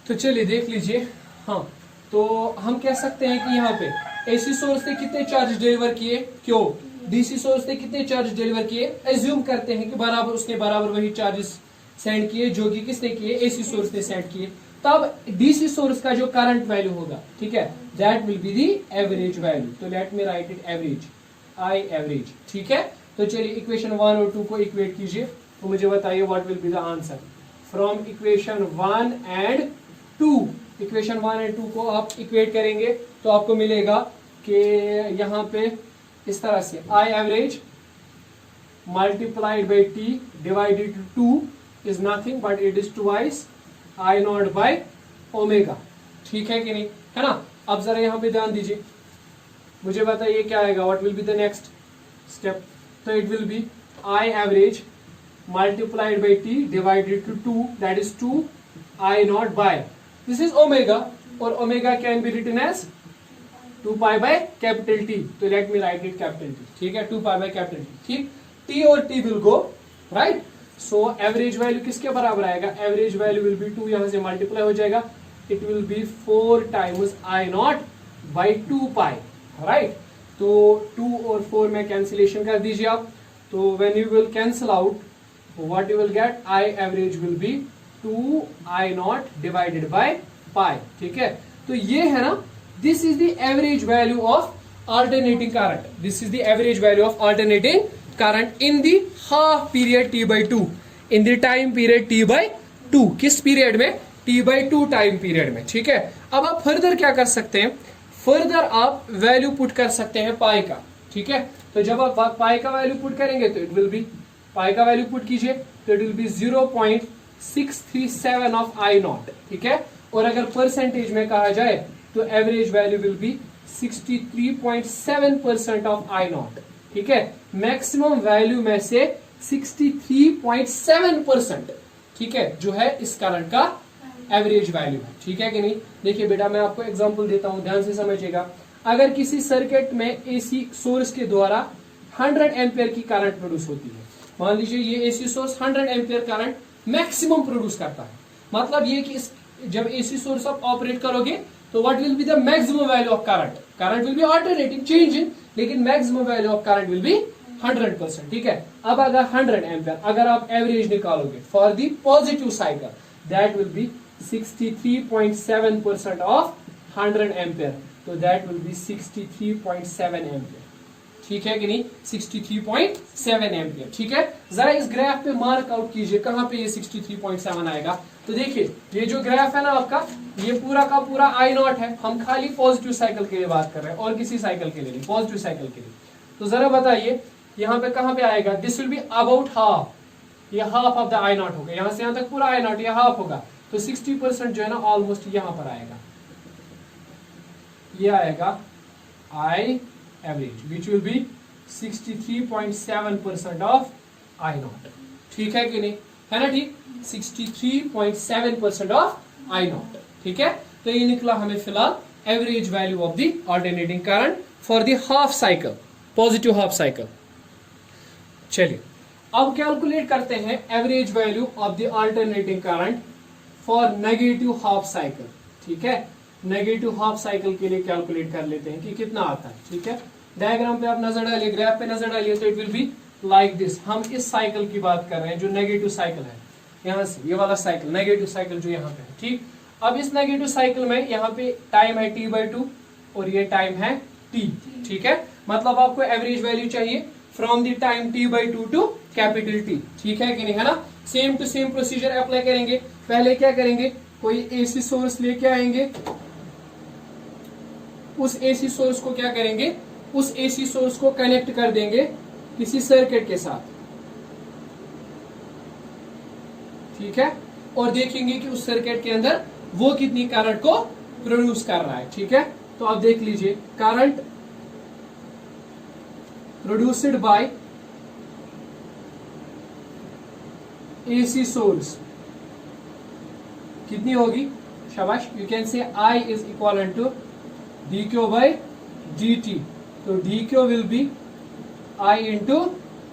तो चलिए देख लीजिए। हाँ, तो हम कह सकते हैं कि यहाँ पे एसी सोर्स ने कितने चार्ज डिलीवर किए, क्यों डीसी सोर्स ने कितने चार्ज डिलीवर किए। एज्यूम करते हैं कि बराबर उसने बराबर वही चार्जेस सेंड किए जो कि किसने किए, एसी सोर्स ने सेंड किए। तब डीसी सोर्स का जो करंट वैल्यू होगा, ठीक है, that will be the average value. तो let me write it average, I average, ठीक है। तो चलिए इक्वेशन 1 और 2 को इक्वेट कीजिए, तो मुझे बताइए what will be the answer from equation 1 and 2। Equation 1 and 2 को आप इक्वेट करेंगे तो आपको मिलेगा कि यहाँ पे इस तरह से आई average multiplied by T divided two is nothing but it is twice I not by omega, ठीक है कि नहीं, है ना। अब जरा यहाँ पे ध्यान दीजिए, मुझे बताइए क्या आएगा, what will be the next step. तो it will be I average multiplied by T divided to 2 that is 2 I not by, this is omega, और omega can be written as 2 pi by capital T. तो let me write it capital T, ठीक है, 2 pi by capital T, ठीक। T और T will go right. So average value किसके बराबर आएगा, average value will be 2, यहां से मल्टीप्लाई हो जाएगा, it will B 4 times I not by 2 pi, right. तो 2 और 4 में कैंसिलेशन कर दीजिए आप, तो when you will cancel out what you will get, I average will be 2 I not divided by pi, ठीक है। तो ये है ना, this is the average value of alternating current, this is the average value of alternating current in the half period t by 2, in the time period t by 2, किस period में, t by 2 time period में, ठीक है। अब आप further क्या कर सकते हैं, फर्दर आप वैल्यू पुट कर सकते हैं पाई का, ठीक है। तो जब आप पाई का वैल्यू पुट करेंगे तो इट विल बी, पाई का वैल्यू पुट कीजिए तो it will B 0.637 of I not, ठीक है। और अगर परसेंटेज में कहा जाए तो average value will be 63.7% of I not, ठीक है। मैक्सिमम वैल्यू में से 63.7%, ठीक है, जो है इस करंट का एवरेज वैल्यू है, ठीक है कि नहीं। देखिए बेटा, मैं आपको एग्जांपल देता हूं, ध्यान से समझिएगा। अगर किसी सर्किट में एसी सोर्स के द्वारा 100 एम्पियर की करंट प्रोड्यूस होती है, मान लीजिए ये AC source 100 ampere current maximum produce करता है, मतलब ये कि जब एसी सोर्स आप ऑपरेट करोगे तो what will be the maximum value of current, current will be alternating changing, लेकिन maximum value of current will be 100%, ठीक है। अब अगर 100 एम्पियर अगर आप एवरेज निकालोगे for the positive cycle, that will B 63.7% of 100 ampere, तो दैट विल बी 63.7 एम्पियर, ठीक है कि नहीं, 63.7 एम्पियर, ठीक है। जरा इस ग्राफ पे मार्क आउट कीजिए कहां पे ये 63.7 आएगा। तो देखिए ये जो ग्राफ है ना आपका, ये पूरा का पूरा आई नॉट है, हम खाली पॉजिटिव साइकिल के लिए बात कर रहे हैं और किसी साइकिल के लिए नहीं, पॉजिटिव साइकिल के लिए। तो जरा बताइए यहाँ पे कहां पे आएगा, this will be about half, ये half of the I naught होगा, यहां से यहां तक पूरा आई नॉट, ये हाफ होगा, तो 60% जो है ना ऑलमोस्ट यहां पर आएगा, ये आएगा I average which will be 63.7% of I not, ठीक है कि नहीं, है ना, ठीक, 63.7% ऑफ आई नॉट, ठीक है। तो ये निकला हमें फिलहाल average value of the alternating current for the half cycle, positive half cycle. चलिए अब कैलकुलेट करते हैं average value of the alternating current for negative half cycle, ठीक है। नेगेटिव हाफ साइकिल के लिए कैलकुलेट कर लेते हैं कि कितना आता है, ठीक है। डायग्राम पे आप नजर डालिए, ग्राफ पे नजर डालिए, तो it will be like this. हम इस साइकिल की बात कर रहे हैं जो नेगेटिव साइकिल है, यहाँ से ये वाला साइकिल, नेगेटिव साइकिल जो यहाँ पे है, ठीक। अब इस नेगेटिव साइकिल में यहाँ पे टाइम है t/2 और ये टाइम है t, ठीक है। मतलब आपको एवरेज वैल्यू चाहिए from the time t/2 to capital T, ठीक है कि नहीं, है ना। Same to same procedure apply करेंगे। पहले क्या करेंगे, कोई एसी सोर्स लेके आएंगे, उस एसी सोर्स को क्या करेंगे, उस एसी सोर्स को कनेक्ट कर देंगे किसी सर्किट के साथ, ठीक है, और देखेंगे कि उस सर्किट के अंदर वो कितनी करंट को प्रोड्यूस कर रहा है, ठीक है। तो आप देख लीजिए, current produced by AC source कितनी होगी, शाबाश, you can say I is equal to dq by dt, तो dq will be I into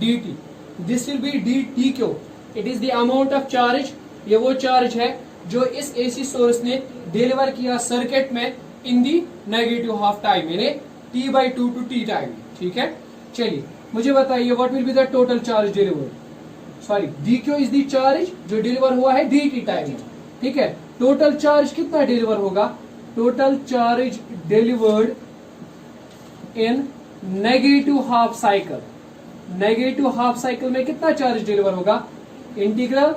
dt, this will be dq, it is the amount of charge, ये वो charge है जो इस AC source ने डिलीवर किया सर्किट में इन दी negative half time, यानी t/2 टू t टाइम। ठीक है, चलिए मुझे बताइए what will be the total charge delivered, sorry dq is the charge जो डिलीवर हुआ है dt टाइम में। ठीक है, टोटल चार्ज कितना डिलीवर होगा, टोटल चार्ज डिलीवर्ड इन negative half cycle, negative half cycle में कितना चार्ज डिलीवर होगा, integral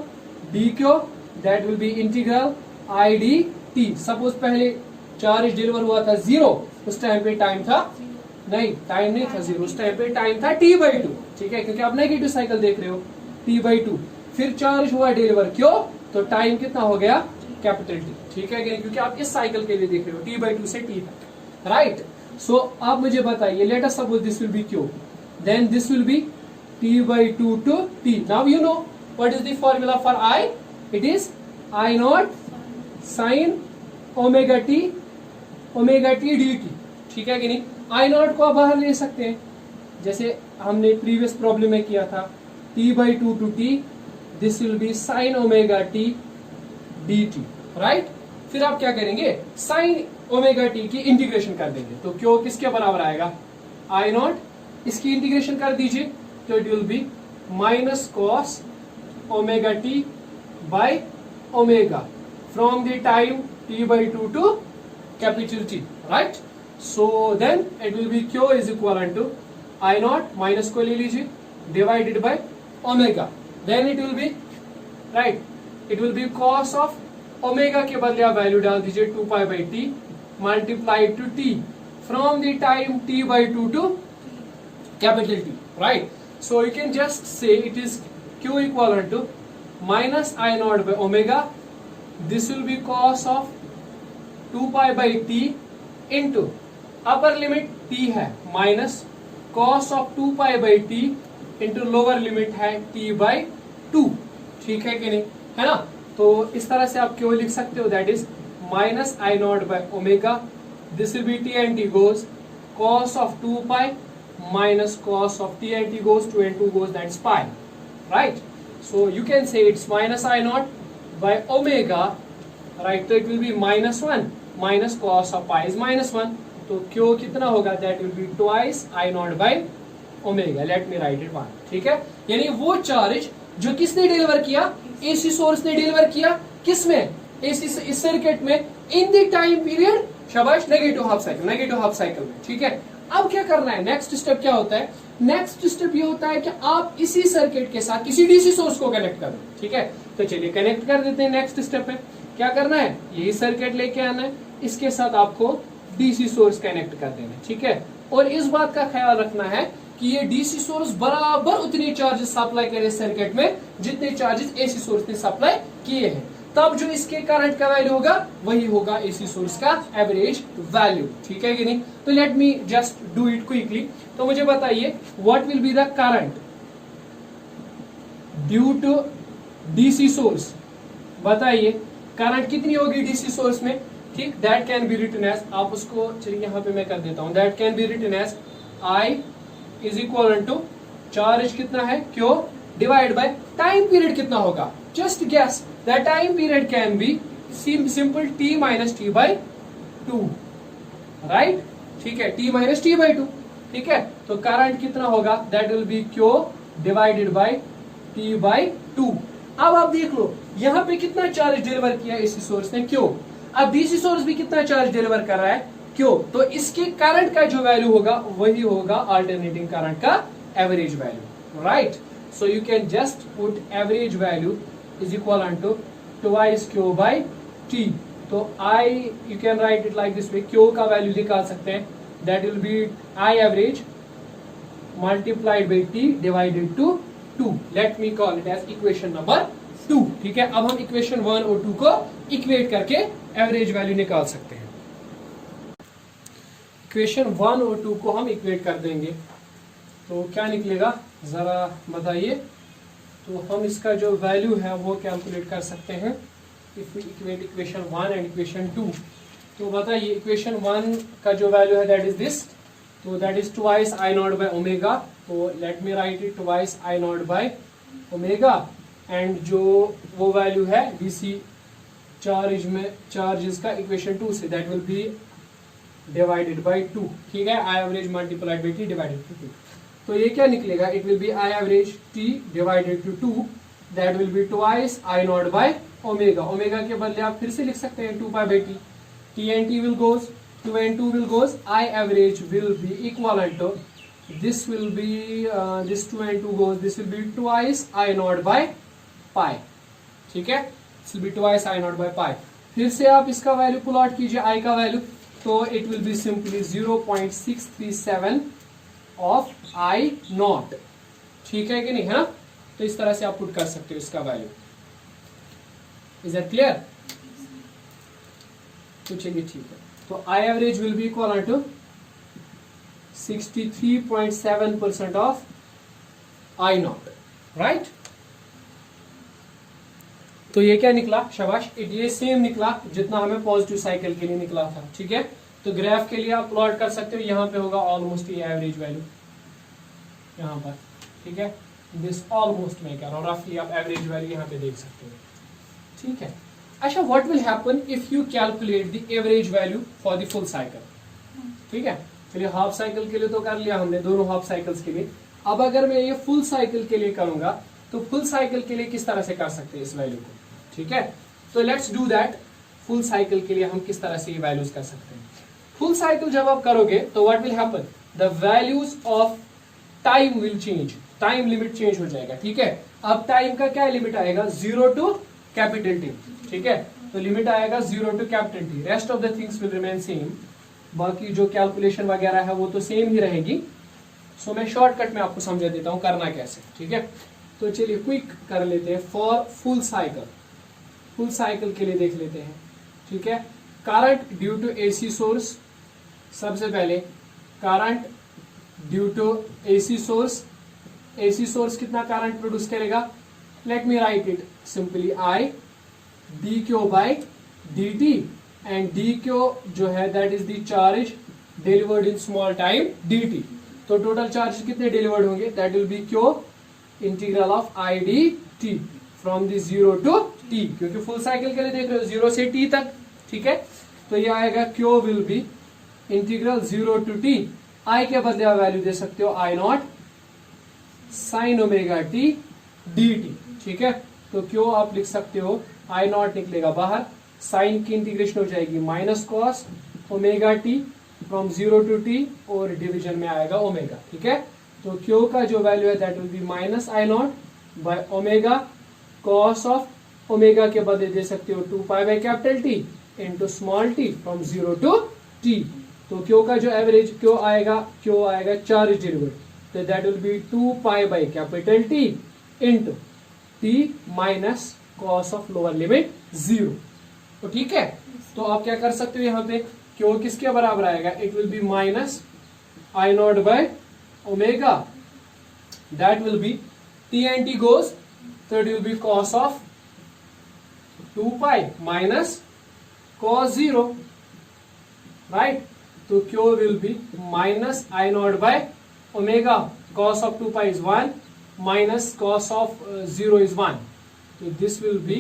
dq that will be integral I dt। Suppose पहले चार्ज डिलीवर हुआ था 0, उस टाइम पे टाइम था नहीं, टाइम नहीं था 0, उस टाइम पे टाइम था t/2। ठीक है, क्योंकि आप नेगेटिव साइकिल देख रहे हो, t/2। फिर चार्ज हुआ डिलीवर, क्यों, तो टाइम कितना हो गया, कैपिटल T। ठीक है, क्योंकि आप इस साइकिल के लिए देख रहे हो t/2 से t तक, राइट। सो आप मुझे बताइए, let us suppose this will be q, then this will be t/2 to t। Now you know what is the formula for I, it is I0 sin omega t dt। ठीक है कि नहीं, I0 को आप बाहर ले सकते हैं, जैसे हमने प्रीवियस प्रॉब्लम में किया था, t/2 to t, this will be sin omega t dt, right. फिर आप क्या करेंगे, sin ओमेगा t की इंटीग्रेशन कर देंगे, तो क्यों किसके बराबर आएगा, I0, इसकी इंटीग्रेशन कर दीजिए, तो it will be minus cos omega t by omega from the time t/2 to capital T, right. So then it will be Q is equal to I0, minus को ले लीजिए, divided by omega, then it will be, right, it will be cos of omega के बदले आप value डाल दीजिए 2π/t multiplied to t from the time t/2 to capital T, right. So you can just say it is Q equal to minus I0 by omega, this will be cos of 2π/t into upper limit t है minus cos of 2π/t into lower limit है t/2। ठीक है कि नहीं, है ना। तो इस तरह से आप क्यों लिख सकते हो, that is minus I0 by omega, this will be t and t goes cos of 2π minus cos of t and t goes 2 and 2 goes, that's pi, right। So you can say it's minus I0 by omega, right, so it will be -1 minus cos of pi is -1, तो Q कितना होगा, that will be twice I0 by omega, let me write it 1। ठीक है, यानी वो charge जो किसने deliver किया, AC सोर्स ने डिलीवर किया, किसमें, AC इस सर्किट में, इन द टाइम पीरियड, शाबाश, नेगेटिव हाफ साइकिल में। ठीक है, अब क्या करना है, नेक्स्ट स्टेप क्या होता है, नेक्स्ट स्टेप ये होता है कि आप इसी सर्किट के साथ किसी डीसी सोर्स को कनेक्ट कर दो। ठीक है, तो चलिए कनेक्ट कर देते हैं। नेक्स्ट स्टेप है क्या करना है, यही सर्किट लेके आना है, इसके साथ आपको डीसी सोर्स कनेक्ट कर देना है। ठीक है, और इस बात का ख्याल रखना है कि ये डीसी सोर्स बराबर उतने चार्जेस सप्लाई करे सर्किट में जितने चार्जेस एसी सोर्स ने सप्लाई किए हैं, तब जो इसके करंट का वैल्यू होगा वही होगा एसी सोर्स का एवरेज वैल्यू। ठीक है कि नहीं, तो let me just do it quickly. तो मुझे बताइए what will be the current due to DC source, बताइए करंट कितनी होगी डीसी सोर्स में। ठीक, that can be written as, आप उसको चलिए यहाँ पे मैं कर देता हूँ, that can be written as I is equal to charge कितना है Q divide by time period कितना होगा, just guess, the time period can be simple t minus t/2, right. ठीक है, t माइनस t/2। ठीक है, तो करंट कितना होगा, that will be Q divided by t/2। अब आप देख लो यहाँ पे कितना चार्ज डिलीवर किया एसी सोर्स ने Q, अब डीसी सोर्स भी कितना चार्ज डिलीवर कर रहा है Q, तो इसके करंट का जो वैल्यू होगा वही होगा अल्टरनेटिंग करंट का average value, right. So you can just put average value is equal to twice Q by T। तो I you can write it like this way, Q का वैल्यू निकाल सकते हैं, that will be I average multiplied by T divided to 2। Let me call it as equation number 2। ठीक है, अब हम equation 1 और 2 को इक्वेट करके एवरेज वैल्यू निकाल सकते हैं। इक्वेशन 1 और 2 को हम इक्वेट कर देंगे, तो क्या निकलेगा जरा बताइए। तो हम इसका जो वैल्यू है वो कैलकुलेट कर सकते हैं if we equate equation 1 and equation 2। तो बताइए इक्वेशन 1 का जो वैल्यू है दैट इज दिस, तो that is twice I0 by omega, तो let me write it twice I0 by omega, and जो वो वैल्यू है डीसी चार्जेस का इक्वेशन 2 से, that will be divided by 2, ठीक है, I average multiplied by T divided to 2। तो ये क्या निकलेगा, it will be I average T divided to 2, that will be twice I not by omega. Omega के बदले आप फिर से लिख सकते हैं 2 pi by T, T and T will goes, 2 and 2 will goes, I average will be equivalent to, this will be this 2 and 2 goes, this will be twice I naught by pi, ठीक है, this will be twice I naught by pi। फिर से आप इसका value plot कीजिए I का value, तो it will be simply 0.637 of I naught, ठीक है कि नहीं, है ना। तो इस तरह से आप पुट कर सकते हो इसका वैल्यू। Is that clear? तो चलिए ठीक है, तो I average will be equal to 63.7% of I not, right. तो ये क्या निकला, शाबाश, ये सेम निकला जितना हमें पॉजिटिव साइकिल के लिए निकला था, ठीक है। तो ग्राफ के लिए आप प्लॉट कर सकते हो, यहाँ पे होगा ऑलमोस्ट ये एवरेज वैल्यू यहाँ पर, ठीक है, दिस ऑलमोस्ट मैं कह रहा हूँ, रफली आप एवरेज वैल्यू यहाँ पे देख सकते हो, ठीक है। अच्छा, what will happen if you calculate the average value for the full cycle, ठीक है। चलिए हाफ साइकिल के लिए तो कर लिया हमने, दोनों हाफ साइकिल्स के लिए। अब अगर मैं ये फुल साइकिल के लिए करूंगा तो फुल साइकिल के लिए किस तरह से कर सकते हैं इस वैल्यू को, ठीक है। तो let's do that. Full cycle के लिए हम किस तरह से ये वैल्यूज कर सकते हैं। फुल साइकिल जब आप करोगे तो what will happen, the values of time will change, time limit change हो जाएगा, ठीक है। अब टाइम का क्या लिमिट आएगा, 0 टू कैपिटल टी, ठीक है। तो लिमिट आएगा 0 to capital T, rest of the things will remain same, बाकी जो कैलकुलेशन वगैरह है वो तो सेम ही रहेगी। सो मैं शॉर्टकट में आपको समझा देता हूं करना कैसे, ठीक है। तो चलिए क्विक कर लेते हैं for full cycle. Full cycle के लिए देख लेते हैं, ठीक है। Current due to AC source, सबसे पहले current due to AC source, AC source कितना करंट प्रोड्यूस करेगा, let me write it simply, I D Q by D T, and D Q जो है that is the charge delivered in small time D T. तो total charge कितने delivered होंगे, that will be Q integral of I D T from the 0 to T, क्योंकि full cycle के लिए देख रहे हो 0 से टी तक, ठीक है। तो ये आएगा Q will be integral 0 to T, I के बदले आप वैल्यू दे सकते हो I naught sine omega T D T, ठीक है। तो क्यू आप लिख सकते हो, आई नॉट निकलेगा बाहर, साइन की इंटीग्रेशन हो जाएगी minus cos omega T from 0 to T, और डिवीजन में आएगा ओमेगा, ठीक है। तो क्यू का जो वैल्यू है that will be minus I not by omega cos of omega के बदले दे सकते हो 2 pi by capital T into small T from 0 to T. तो क्यू का जो एवरेज क्यू आएगा चार्ज डिलीवर्ड, तो that will be 2 pi by capital T into T minus cos of lower limit 0। तो ठीक है, तो आप क्या कर सकते हो यहाँ पे, क्यू किसके बराबर आएगा, it will be minus I not by omega, that will be T and T goes, तो it will be cos of 2 pi minus cos 0, right. तो Q will be minus I not by omega, cos of 2 pi is 1 minus cos of 0 is 1, तो this will B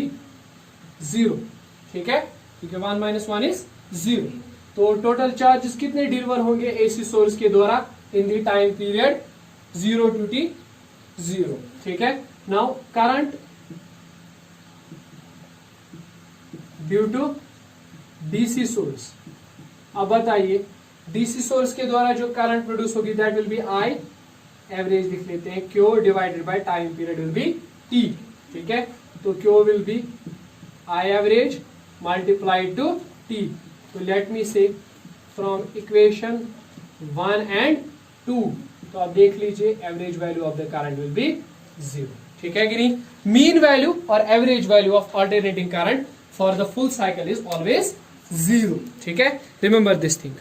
0, ठीक है, क्योंकि 1 minus 1 is 0। तो total charges कितने deliver होंगे AC source के द्वारा in the time period 0 to T 0, ठीक है। Now current due to DC source, अब बताइए डीसी सोर्स के द्वारा जो करंट प्रोड्यूस होगी that will be I average लिख लेते हैं, Q divided by time period will be T, ठीक है। तो Q will be I average multiplied to T. तो लेट मी से फ्रॉम इक्वेशन 1 एंड 2, तो आप देख लीजिए average value of the current will B 0, ठीक है कि नहीं। मीन वैल्यू और average value of alternating current for the full cycle is always 0, ठीक है। Remember this thing.